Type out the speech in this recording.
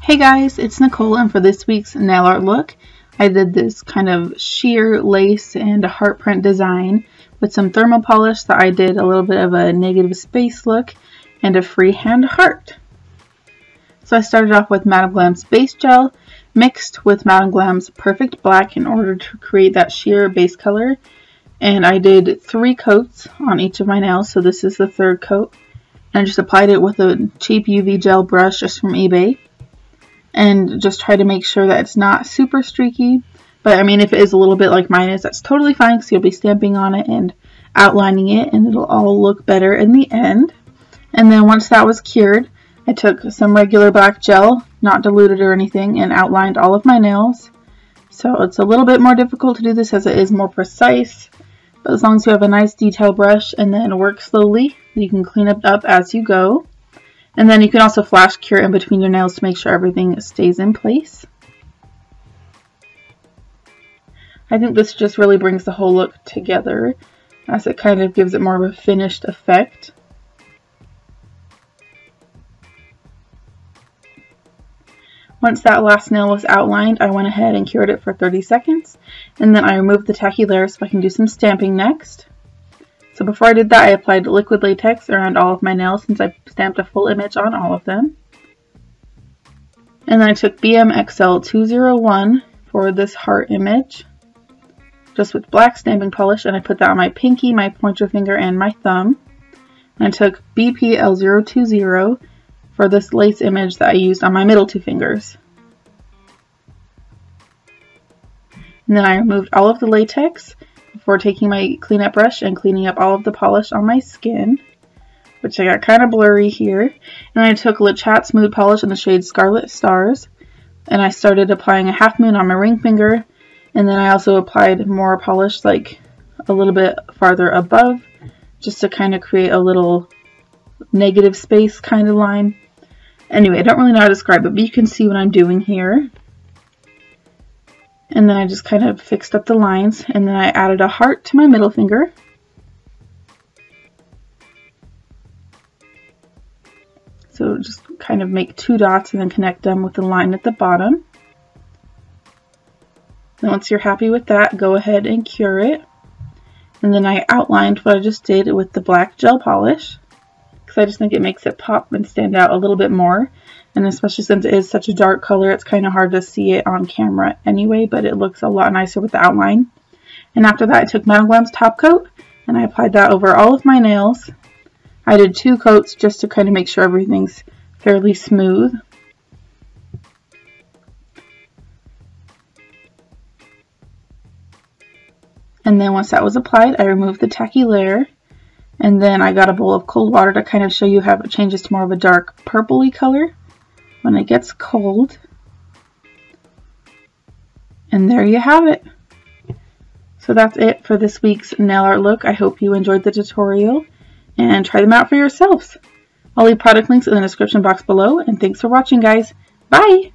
Hey guys, it's Nicole, and for this week's nail art look, I did this kind of sheer lace and a heart print design with some thermal polish that I did a little bit of a negative space look and a freehand heart. So I started off with Madame Glam's base gel mixed with Madame Glam's Perfect Black in order to create that sheer base color. And I did 3 coats on each of my nails, so this is the 3rd coat. And I just applied it with a cheap UV gel brush just from eBay. And just try to make sure that it's not super streaky. But I mean, if it is a little bit like mine is, that's totally fine, because you'll be stamping on it and outlining it, and it'll all look better in the end. And then once that was cured, I took some regular black gel, not diluted or anything, and outlined all of my nails. So it's a little bit more difficult to do this as it is more precise. But as long as you have a nice detail brush and then work slowly, you can clean it up as you go. And then you can also flash cure in between your nails to make sure everything stays in place. I think this just really brings the whole look together, as it kind of gives it more of a finished effect. Once that last nail was outlined, I went ahead and cured it for 30 seconds, and then I removed the tacky layer so I can do some stamping next. So before I did that, I applied liquid latex around all of my nails since I stamped a full image on all of them. And then I took BMXL 201 for this heart image, just with black stamping polish, and I put that on my pinky, my pointer finger, and my thumb. And I took BPL 020 for this lace image that I used on my middle 2 fingers. And then I removed all of the latex before taking my cleanup brush and cleaning up all of the polish on my skin, which I got kind of blurry here. And then I took Le Chat Smooth Polish in the shade Scarlet Stars, and I started applying a half moon on my ring finger, and then I also applied more polish like a little bit farther above, just to kind of create a little negative space kind of line. Anyway, I don't really know how to describe it, but you can see what I'm doing here. And then I just kind of fixed up the lines, and then I added a heart to my middle finger. So just kind of make 2 dots and then connect them with the line at the bottom. Then once you're happy with that, go ahead and cure it. And then I outlined what I just did with the black gel polish, because I just think it makes it pop and stand out a little bit more. And especially since it is such a dark color, it's kind of hard to see it on camera anyway, but it looks a lot nicer with the outline. And after that, I took Madame Glam's top coat, and I applied that over all of my nails. I did 2 coats just to kind of make sure everything's fairly smooth. And then once that was applied, I removed the tacky layer. And then I got a bowl of cold water to kind of show you how it changes to more of a dark purpley color when it gets cold. And there you have it. So that's it for this week's nail art look. I hope you enjoyed the tutorial and try them out for yourselves. I'll leave product links in the description box below, and thanks for watching, guys. Bye!